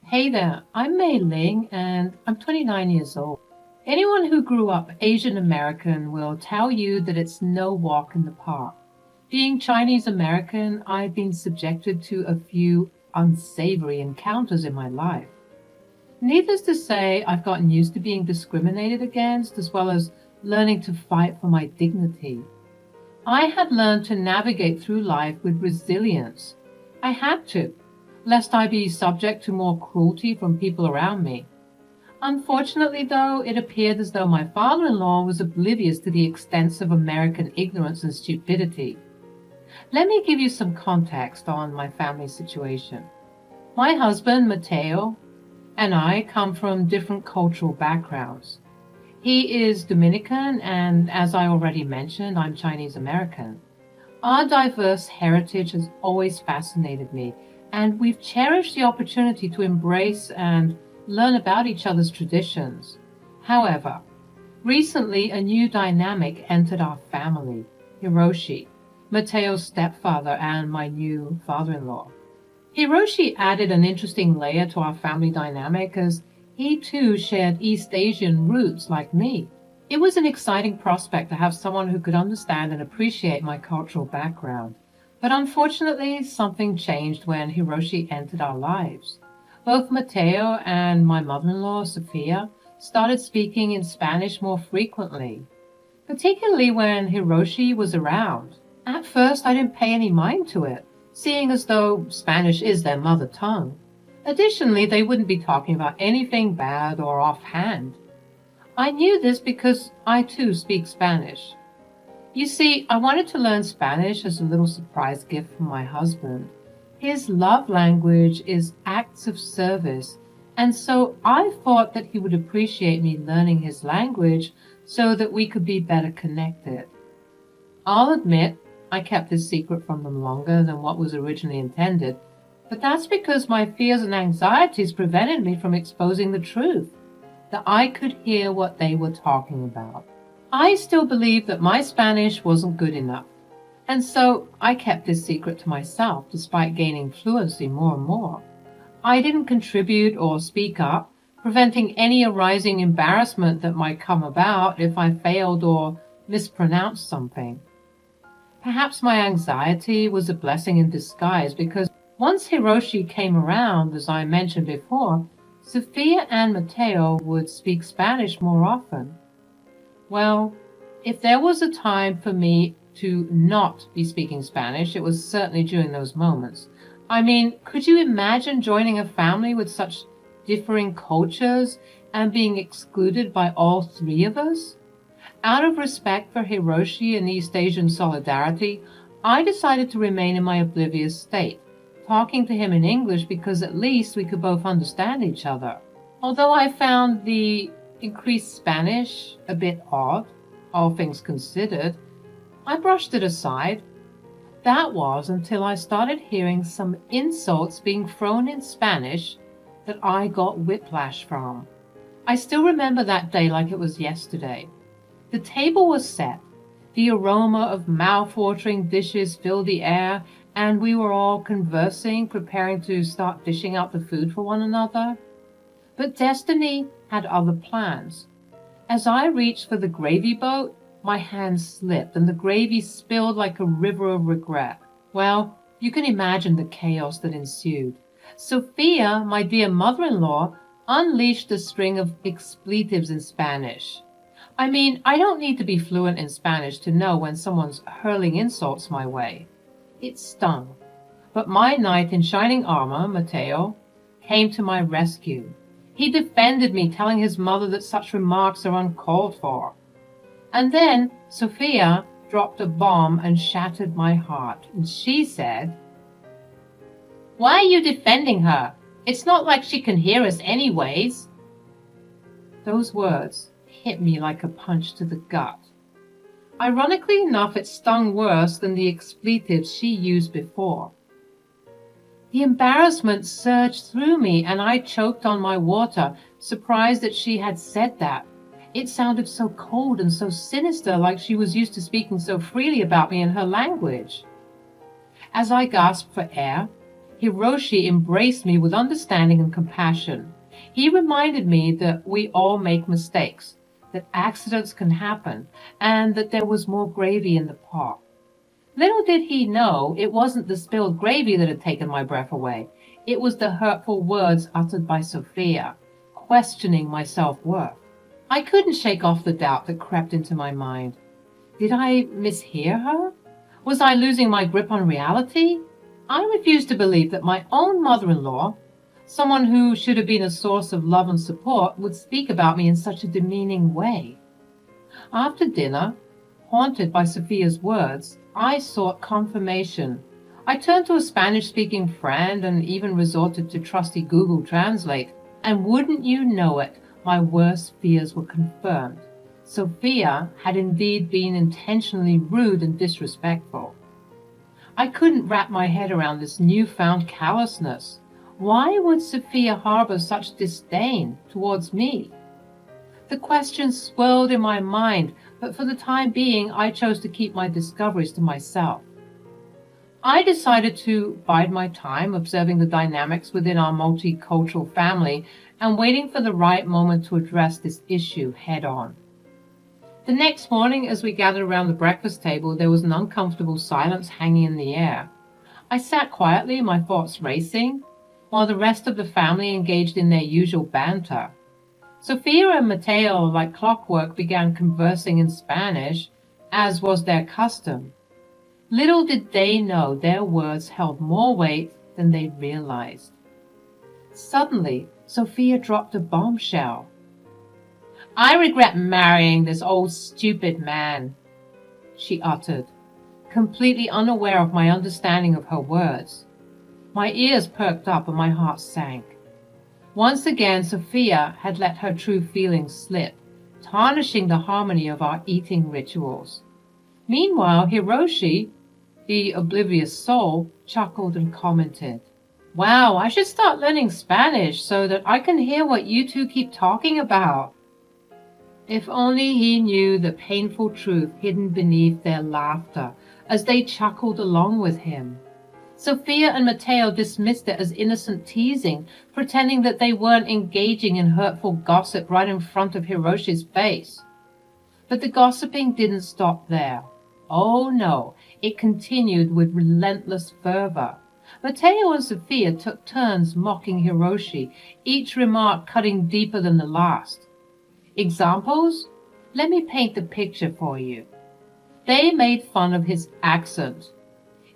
Hey there, I'm Mei Ling and I'm 29 years old. Anyone who grew up Asian American will tell you that it's no walk in the park. Being Chinese American, I've been subjected to a few unsavory encounters in my life. Needless to say, I've gotten used to being discriminated against as well as learning to fight for my dignity. I had learned to navigate through life with resilience. I had to, lest I be subject to more cruelty from people around me. Unfortunately, though, it appeared as though my father-in-law was oblivious to the extents of American ignorance and stupidity. Let me give you some context on my family situation. My husband, Mateo, and I come from different cultural backgrounds. He is Dominican, and as I already mentioned, I'm Chinese American. Our diverse heritage has always fascinated me, and we've cherished the opportunity to embrace and learn about each other's traditions. However, recently a new dynamic entered our family: Hiroshi, Mateo's stepfather and my new father-in-law. Hiroshi added an interesting layer to our family dynamic as he too shared East Asian roots like me. It was an exciting prospect to have someone who could understand and appreciate my cultural background. But unfortunately, something changed when Hiroshi entered our lives. Both Mateo and my mother-in-law, Sophia, started speaking in Spanish more frequently, particularly when Hiroshi was around. At first, I didn't pay any mind to it, seeing as though Spanish is their mother tongue. Additionally, they wouldn't be talking about anything bad or offhand. I knew this because I too speak Spanish. You see, I wanted to learn Spanish as a little surprise gift from my husband. His love language is acts of service, and so I thought that he would appreciate me learning his language so that we could be better connected. I'll admit, I kept this secret from them longer than what was originally intended, but that's because my fears and anxieties prevented me from exposing the truth, that I could hear what they were talking about. I still believed that my Spanish wasn't good enough, and so I kept this secret to myself despite gaining fluency more and more. I didn't contribute or speak up, preventing any arising embarrassment that might come about if I failed or mispronounced something. Perhaps my anxiety was a blessing in disguise because once Hiroshi came around, as I mentioned before, Sophia and Mateo would speak Spanish more often. Well, if there was a time for me to not be speaking Spanish, it was certainly during those moments. I mean, could you imagine joining a family with such differing cultures and being excluded by all three of us? Out of respect for Hiroshi and East Asian solidarity, I decided to remain in my oblivious state, talking to him in English because at least we could both understand each other. Although I found the increased Spanish a bit odd, all things considered, I brushed it aside. That was until I started hearing some insults being thrown in Spanish that I got whiplash from. I still remember that day like it was yesterday. The table was set. The aroma of mouth-watering dishes filled the air, and we were all conversing, preparing to start dishing out the food for one another. But destiny had other plans. As I reached for the gravy boat, my hand slipped and the gravy spilled like a river of regret. Well, you can imagine the chaos that ensued. Sophia, my dear mother-in-law, unleashed a string of expletives in Spanish. I mean, I don't need to be fluent in Spanish to know when someone's hurling insults my way. It stung. But my knight in shining armor, Mateo, came to my rescue. He defended me, telling his mother that such remarks are uncalled for. And then Sophia dropped a bomb and shattered my heart. And she said, "Why are you defending her? It's not like she can hear us anyways." Those words hit me like a punch to the gut. Ironically enough, it stung worse than the expletives she used before. The embarrassment surged through me and I choked on my water, surprised that she had said that. It sounded so cold and so sinister, like she was used to speaking so freely about me in her language. As I gasped for air, Hiroshi embraced me with understanding and compassion. He reminded me that we all make mistakes, that accidents can happen, and that there was more gravy in the pot. Little did he know it wasn't the spilled gravy that had taken my breath away. It was the hurtful words uttered by Sophia, questioning my self-worth. I couldn't shake off the doubt that crept into my mind. Did I mishear her? Was I losing my grip on reality? I refused to believe that my own mother-in-law, someone who should have been a source of love and support, would speak about me in such a demeaning way. After dinner, haunted by Sophia's words, I sought confirmation. I turned to a Spanish-speaking friend and even resorted to trusty Google Translate. And wouldn't you know it, my worst fears were confirmed. Sophia had indeed been intentionally rude and disrespectful. I couldn't wrap my head around this newfound callousness. Why would Sophia harbor such disdain towards me? The questions swirled in my mind, but for the time being, I chose to keep my discoveries to myself. I decided to bide my time observing the dynamics within our multicultural family and waiting for the right moment to address this issue head on. The next morning, as we gathered around the breakfast table, there was an uncomfortable silence hanging in the air. I sat quietly, my thoughts racing, while the rest of the family engaged in their usual banter. Sophia and Mateo, like clockwork, began conversing in Spanish, as was their custom. Little did they know their words held more weight than they realized. Suddenly, Sophia dropped a bombshell. "I regret marrying this old stupid man," she uttered, completely unaware of my understanding of her words. My ears perked up and my heart sank. Once again, Sophia had let her true feelings slip, tarnishing the harmony of our eating rituals. Meanwhile, Hiroshi, the oblivious soul, chuckled and commented, "Wow, I should start learning Spanish so that I can hear what you two keep talking about." If only he knew the painful truth hidden beneath their laughter as they chuckled along with him. Sophia and Mateo dismissed it as innocent teasing, pretending that they weren't engaging in hurtful gossip right in front of Hiroshi's face. But the gossiping didn't stop there. Oh no, it continued with relentless fervor. Mateo and Sophia took turns mocking Hiroshi, each remark cutting deeper than the last. Examples? Let me paint the picture for you. They made fun of his accent,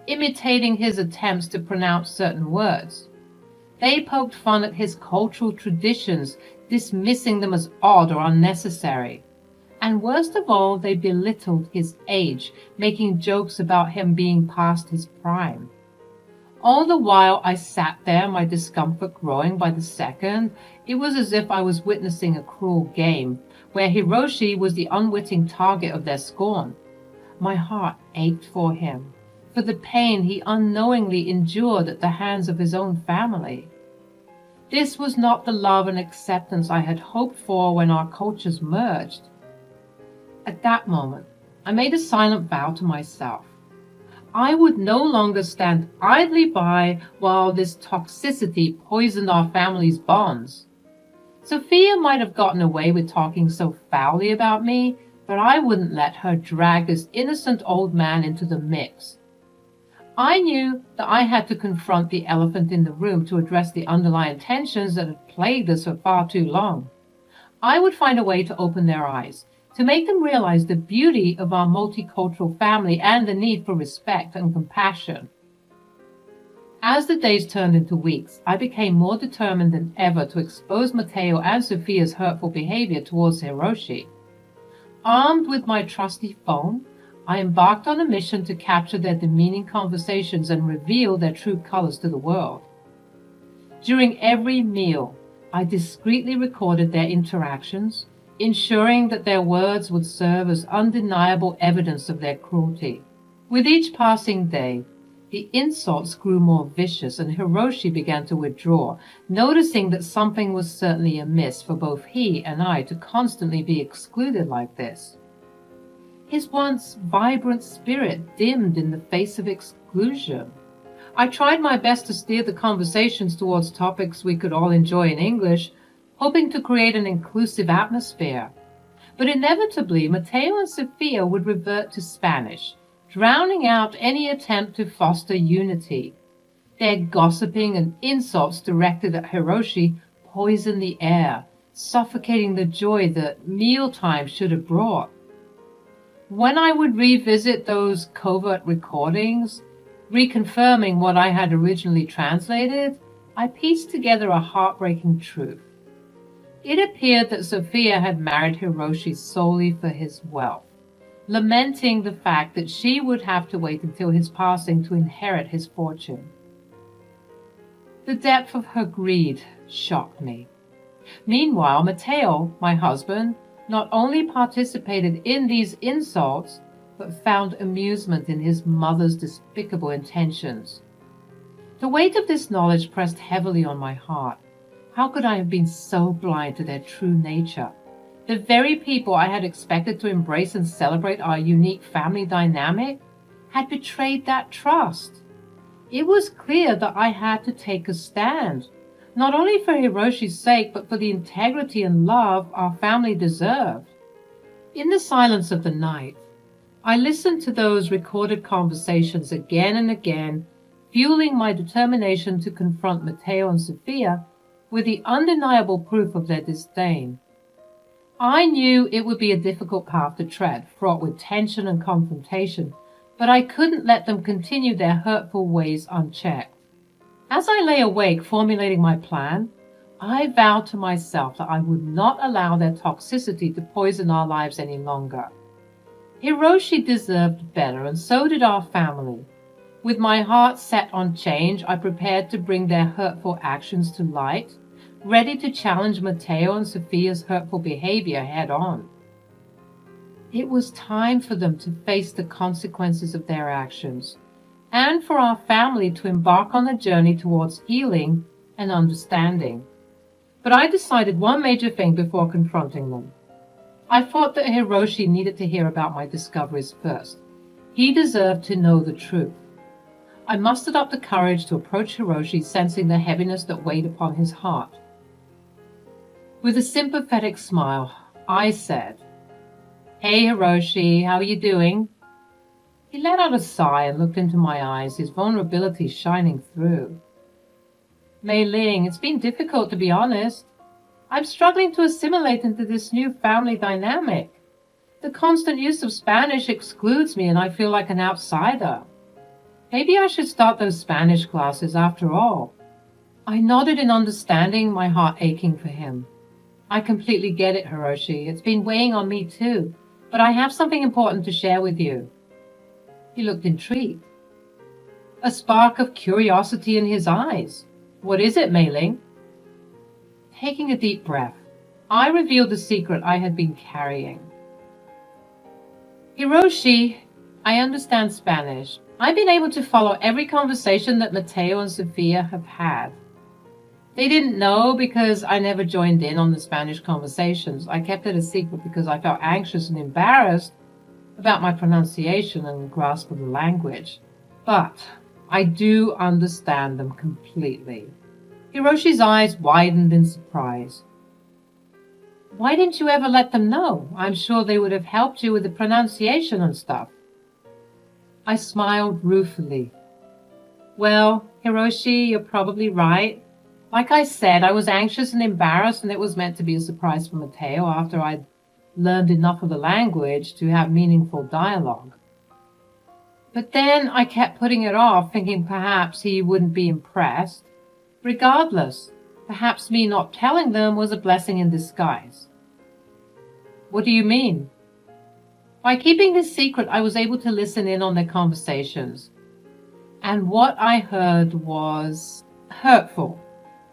imitating his attempts to pronounce certain words. They poked fun at his cultural traditions, dismissing them as odd or unnecessary. And worst of all, they belittled his age, making jokes about him being past his prime. All the while I sat there, my discomfort growing by the second. It was as if I was witnessing a cruel game, where Hiroshi was the unwitting target of their scorn. My heart ached for him, for the pain he unknowingly endured at the hands of his own family. This was not the love and acceptance I had hoped for when our cultures merged. At that moment, I made a silent vow to myself. I would no longer stand idly by while this toxicity poisoned our family's bonds. Sophia might have gotten away with talking so foully about me, but I wouldn't let her drag this innocent old man into the mix. I knew that I had to confront the elephant in the room to address the underlying tensions that had plagued us for far too long. I would find a way to open their eyes, to make them realize the beauty of our multicultural family and the need for respect and compassion. As the days turned into weeks, I became more determined than ever to expose Mateo and Sophia's hurtful behavior towards Hiroshi. Armed with my trusty phone, I embarked on a mission to capture their demeaning conversations and reveal their true colors to the world. During every meal, I discreetly recorded their interactions, ensuring that their words would serve as undeniable evidence of their cruelty. With each passing day, the insults grew more vicious and Hiroshi began to withdraw, noticing that something was certainly amiss for both he and I to constantly be excluded like this. His once vibrant spirit dimmed in the face of exclusion. I tried my best to steer the conversations towards topics we could all enjoy in English, hoping to create an inclusive atmosphere. But inevitably, Mateo and Sophia would revert to Spanish, drowning out any attempt to foster unity. Their gossiping and insults directed at Hiroshi poisoned the air, suffocating the joy that mealtime should have brought. When I would revisit those covert recordings, reconfirming what I had originally translated, I pieced together a heartbreaking truth. It appeared that Sophia had married Hiroshi solely for his wealth, lamenting the fact that she would have to wait until his passing to inherit his fortune. The depth of her greed shocked me. Meanwhile, Mateo, my husband, not only participated in these insults, but found amusement in his mother's despicable intentions. The weight of this knowledge pressed heavily on my heart. How could I have been so blind to their true nature? The very people I had expected to embrace and celebrate our unique family dynamic had betrayed that trust. It was clear that I had to take a stand, not only for Hiroshi's sake, but for the integrity and love our family deserved. In the silence of the night, I listened to those recorded conversations again and again, fueling my determination to confront Mateo and Sophia with the undeniable proof of their disdain. I knew it would be a difficult path to tread, fraught with tension and confrontation, but I couldn't let them continue their hurtful ways unchecked. As I lay awake formulating my plan, I vowed to myself that I would not allow their toxicity to poison our lives any longer. Hiroshi deserved better, and so did our family. With my heart set on change, I prepared to bring their hurtful actions to light, ready to challenge Mateo and Sophia's hurtful behavior head on. It was time for them to face the consequences of their actions, and for our family to embark on a journey towards healing and understanding. But I decided one major thing before confronting them. I thought that Hiroshi needed to hear about my discoveries first. He deserved to know the truth. I mustered up the courage to approach Hiroshi, sensing the heaviness that weighed upon his heart. With a sympathetic smile, I said, "Hey Hiroshi, how are you doing?" He let out a sigh and looked into my eyes, his vulnerability shining through. "Mei Ling, it's been difficult to be honest. I'm struggling to assimilate into this new family dynamic. The constant use of Spanish excludes me and I feel like an outsider. Maybe I should start those Spanish classes after all." I nodded in understanding, my heart aching for him. "I completely get it, Hiroshi. It's been weighing on me too, but I have something important to share with you." He looked intrigued, a spark of curiosity in his eyes. "What is it, Mei Ling?" Taking a deep breath, I revealed the secret I had been carrying. "Hiroshi, I understand Spanish. I've been able to follow every conversation that Mateo and Sophia have had. They didn't know because I never joined in on the Spanish conversations. I kept it a secret because I felt anxious and embarrassed about my pronunciation and grasp of the language. But I do understand them completely." Hiroshi's eyes widened in surprise. "Why didn't you ever let them know? I'm sure they would have helped you with the pronunciation and stuff." I smiled ruefully. "Well, Hiroshi, you're probably right. Like I said, I was anxious and embarrassed, and it was meant to be a surprise for Mateo after I'd learned enough of the language to have meaningful dialogue. But then I kept putting it off, thinking perhaps he wouldn't be impressed. Regardless, perhaps me not telling them was a blessing in disguise." "What do you mean?" "By keeping this secret, I was able to listen in on their conversations. And what I heard was hurtful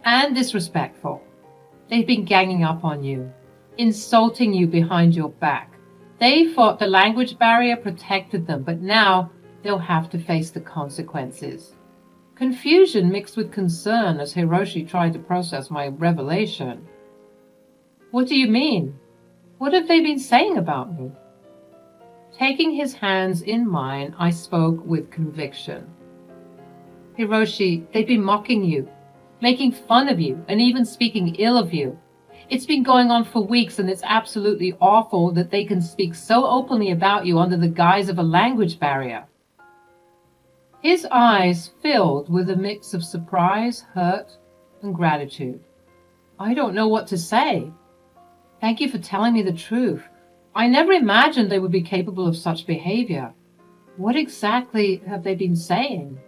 and disrespectful. They've been ganging up on you, insulting you behind your back. They thought the language barrier protected them, but now they'll have to face the consequences." Confusion mixed with concern as Hiroshi tried to process my revelation. "What do you mean? What have they been saying about me?" Taking his hands in mine, I spoke with conviction. Hiroshi, they've been mocking you, making fun of you, and even speaking ill of you. It's been going on for weeks, and it's absolutely awful that they can speak so openly about you under the guise of a language barrier. His eyes filled with a mix of surprise, hurt, and gratitude. I don't know what to say. Thank you for telling me the truth. I never imagined they would be capable of such behavior. What exactly have they been saying?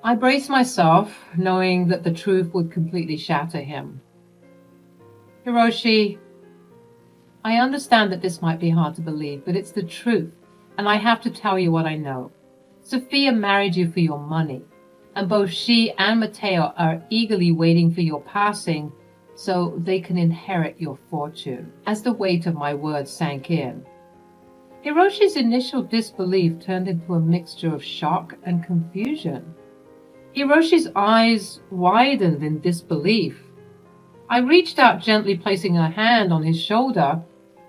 I braced myself, knowing that the truth would completely shatter him. Hiroshi, I understand that this might be hard to believe, but it's the truth, and I have to tell you what I know. Sophia married you for your money, and both she and Matteo are eagerly waiting for your passing so they can inherit your fortune. As the weight of my words sank in, Hiroshi's initial disbelief turned into a mixture of shock and confusion. Hiroshi's eyes widened in disbelief. I reached out gently, placing a hand on his shoulder,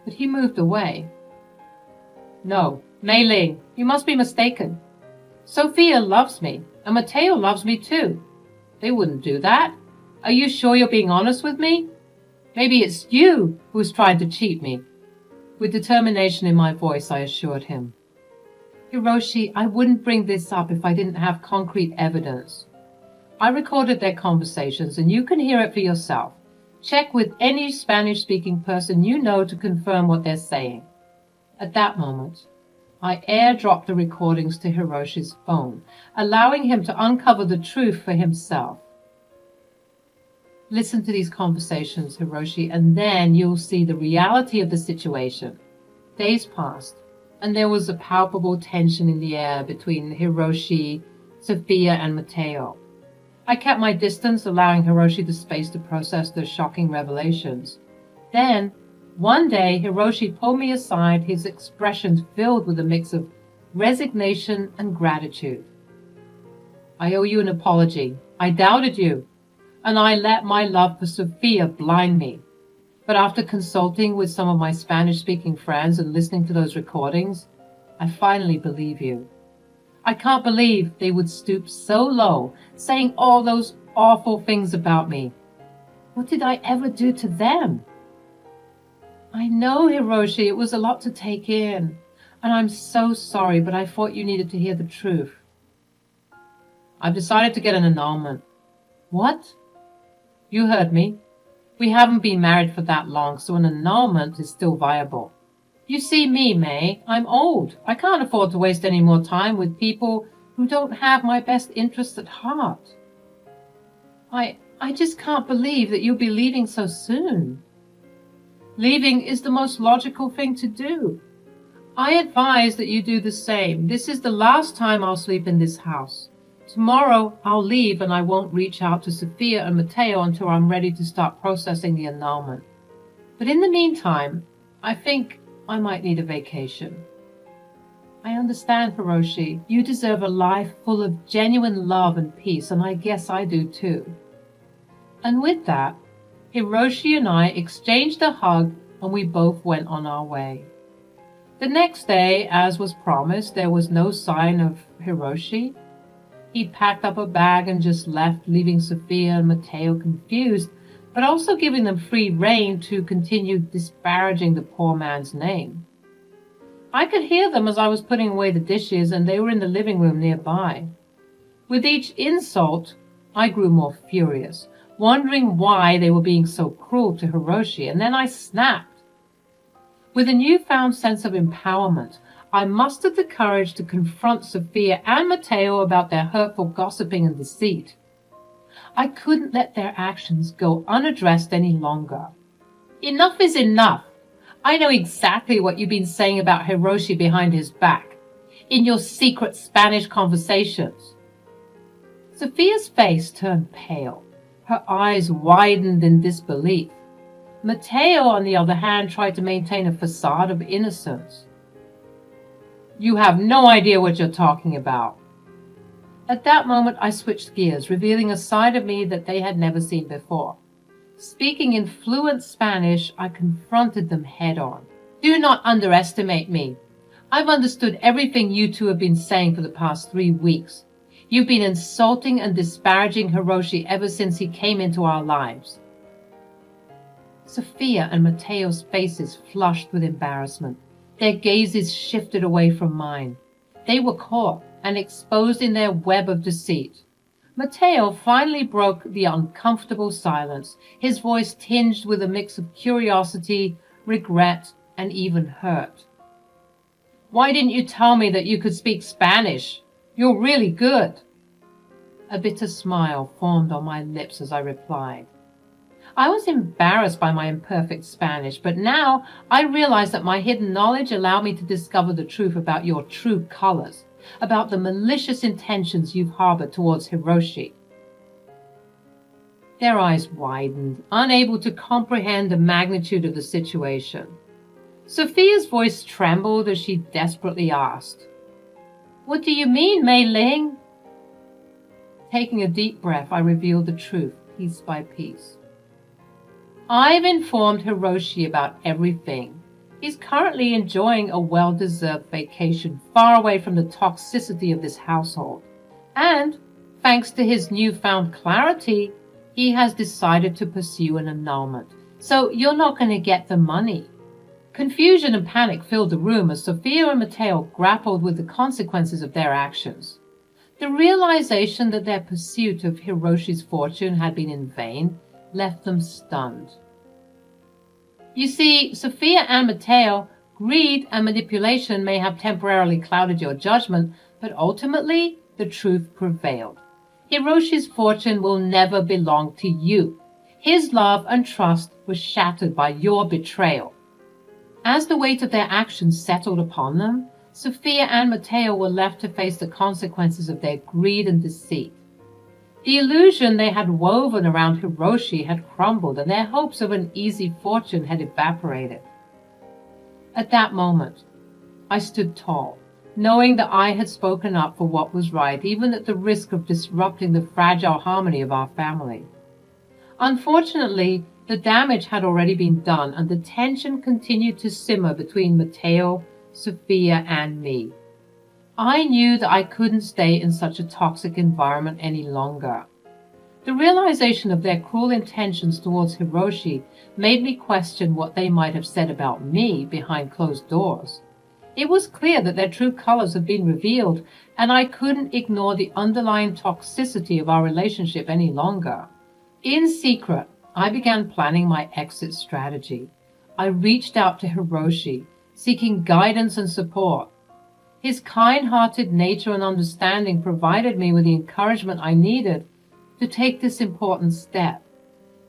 but he moved away. No, Mei Ling, you must be mistaken. Sophia loves me, and Matteo loves me too. They wouldn't do that. Are you sure you're being honest with me? Maybe it's you who's trying to cheat me. With determination in my voice, I assured him. Hiroshi, I wouldn't bring this up if I didn't have concrete evidence. I recorded their conversations, and you can hear it for yourself. Check with any Spanish-speaking person you know to confirm what they're saying. At that moment, I airdropped the recordings to Hiroshi's phone, allowing him to uncover the truth for himself. Listen to these conversations, Hiroshi, and then you'll see the reality of the situation. Days passed, and there was a palpable tension in the air between Hiroshi, Sophia, and Matteo. I kept my distance, allowing Hiroshi the space to process the shocking revelations. Then, one day, Hiroshi pulled me aside, his expressions filled with a mix of resignation and gratitude. I owe you an apology. I doubted you, and I let my love for Sophia blind me. But after consulting with some of my Spanish-speaking friends and listening to those recordings, I finally believe you. I can't believe they would stoop so low, saying all those awful things about me. What did I ever do to them? I know, Hiroshi, it was a lot to take in, and I'm so sorry, but I thought you needed to hear the truth. I've decided to get an annulment. What? You heard me. We haven't been married for that long, so an annulment is still viable. You see me, May. I'm old. I can't afford to waste any more time with people who don't have my best interests at heart. I just can't believe that you'll be leaving so soon. Leaving is the most logical thing to do. I advise that you do the same. This is the last time I'll sleep in this house. Tomorrow I'll leave, and I won't reach out to Sophia and Matteo until I'm ready to start processing the annulment. But in the meantime, I think I might need a vacation. I understand, Hiroshi. You deserve a life full of genuine love and peace, and I guess I do too. And with that, Hiroshi and I exchanged a hug, and we both went on our way. The next day, as was promised, there was no sign of Hiroshi. He'd packed up a bag and just left, leaving Sophia and Matteo confused, but also giving them free rein to continue disparaging the poor man's name. I could hear them as I was putting away the dishes, and they were in the living room nearby. With each insult, I grew more furious, wondering why they were being so cruel to Hiroshi, and then I snapped. With a newfound sense of empowerment, I mustered the courage to confront Sophia and Matteo about their hurtful gossiping and deceit. I couldn't let their actions go unaddressed any longer. Enough is enough. I know exactly what you've been saying about Hiroshi behind his back, in your secret Spanish conversations. Sophia's face turned pale. Her eyes widened in disbelief. Matteo, on the other hand, tried to maintain a facade of innocence. You have no idea what you're talking about. At that moment, I switched gears, revealing a side of me that they had never seen before. Speaking in fluent Spanish, I confronted them head-on. Do not underestimate me. I've understood everything you two have been saying for the past 3 weeks. You've been insulting and disparaging Hiroshi ever since he came into our lives." Sophia and Mateo's faces flushed with embarrassment. Their gazes shifted away from mine. They were caught and exposed in their web of deceit. Mateo finally broke the uncomfortable silence, his voice tinged with a mix of curiosity, regret, and even hurt. "Why didn't you tell me that you could speak Spanish? You're really good." A bitter smile formed on my lips as I replied. I was embarrassed by my imperfect Spanish, but now I realized that my hidden knowledge allowed me to discover the truth about your true colors, about the malicious intentions you've harbored towards Hiroshi. Their eyes widened, unable to comprehend the magnitude of the situation. Sophia's voice trembled as she desperately asked, "What do you mean, Mei Ling?" Taking a deep breath, I revealed the truth, piece by piece. "I've informed Hiroshi about everything. He's currently enjoying a well-deserved vacation far away from the toxicity of this household. And, thanks to his newfound clarity, he has decided to pursue an annulment. So you're not going to get the money." Confusion and panic filled the room as Sophia and Mateo grappled with the consequences of their actions. The realization that their pursuit of Hiroshi's fortune had been in vain left them stunned. You see, Sophia and Mateo, greed and manipulation may have temporarily clouded your judgment, but ultimately the truth prevailed. Hiroshi's fortune will never belong to you. His love and trust was shattered by your betrayal. As the weight of their actions settled upon them, Sophia and Mateo were left to face the consequences of their greed and deceit. The illusion they had woven around Hiroshi had crumbled, and their hopes of an easy fortune had evaporated. At that moment, I stood tall, knowing that I had spoken up for what was right, even at the risk of disrupting the fragile harmony of our family. Unfortunately, the damage had already been done, and the tension continued to simmer between Mateo, Sophia, and me. I knew that I couldn't stay in such a toxic environment any longer. The realization of their cruel intentions towards Hiroshi made me question what they might have said about me behind closed doors. It was clear that their true colors had been revealed, and I couldn't ignore the underlying toxicity of our relationship any longer. In secret, I began planning my exit strategy. I reached out to Hiroshi, seeking guidance and support. His kind-hearted nature and understanding provided me with the encouragement I needed to take this important step.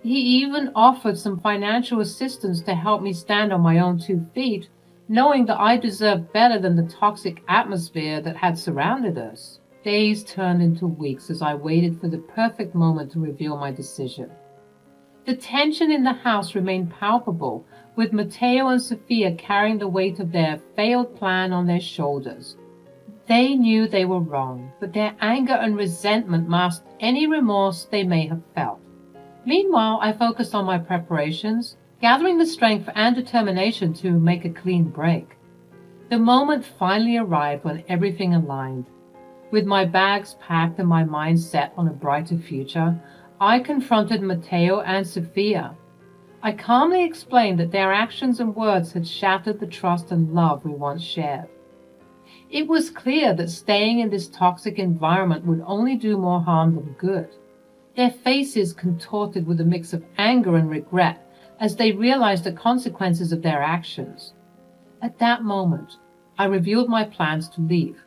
He even offered some financial assistance to help me stand on my own 2 feet, knowing that I deserved better than the toxic atmosphere that had surrounded us. Days turned into weeks as I waited for the perfect moment to reveal my decision. The tension in the house remained palpable, with Mateo and Sophia carrying the weight of their failed plan on their shoulders. They knew they were wrong, but their anger and resentment masked any remorse they may have felt. Meanwhile, I focused on my preparations, gathering the strength and determination to make a clean break. The moment finally arrived when everything aligned. With my bags packed and my mind set on a brighter future, I confronted Mateo and Sophia. I calmly explained that their actions and words had shattered the trust and love we once shared. It was clear that staying in this toxic environment would only do more harm than good. Their faces contorted with a mix of anger and regret as they realized the consequences of their actions. At that moment, I revealed my plans to leave.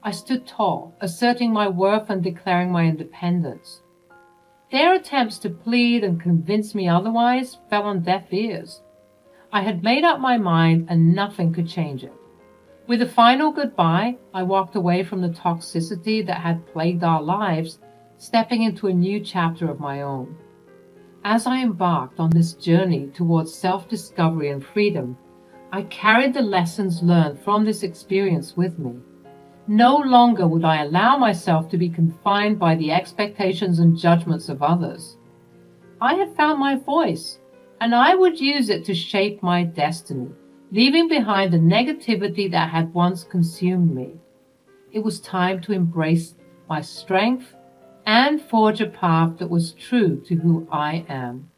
I stood tall, asserting my worth and declaring my independence. Their attempts to plead and convince me otherwise fell on deaf ears. I had made up my mind and nothing could change it. With a final goodbye, I walked away from the toxicity that had plagued our lives, stepping into a new chapter of my own. As I embarked on this journey towards self-discovery and freedom, I carried the lessons learned from this experience with me. No longer would I allow myself to be confined by the expectations and judgments of others. I had found my voice, and I would use it to shape my destiny, leaving behind the negativity that had once consumed me. It was time to embrace my strength, and forge a path that was true to who I am.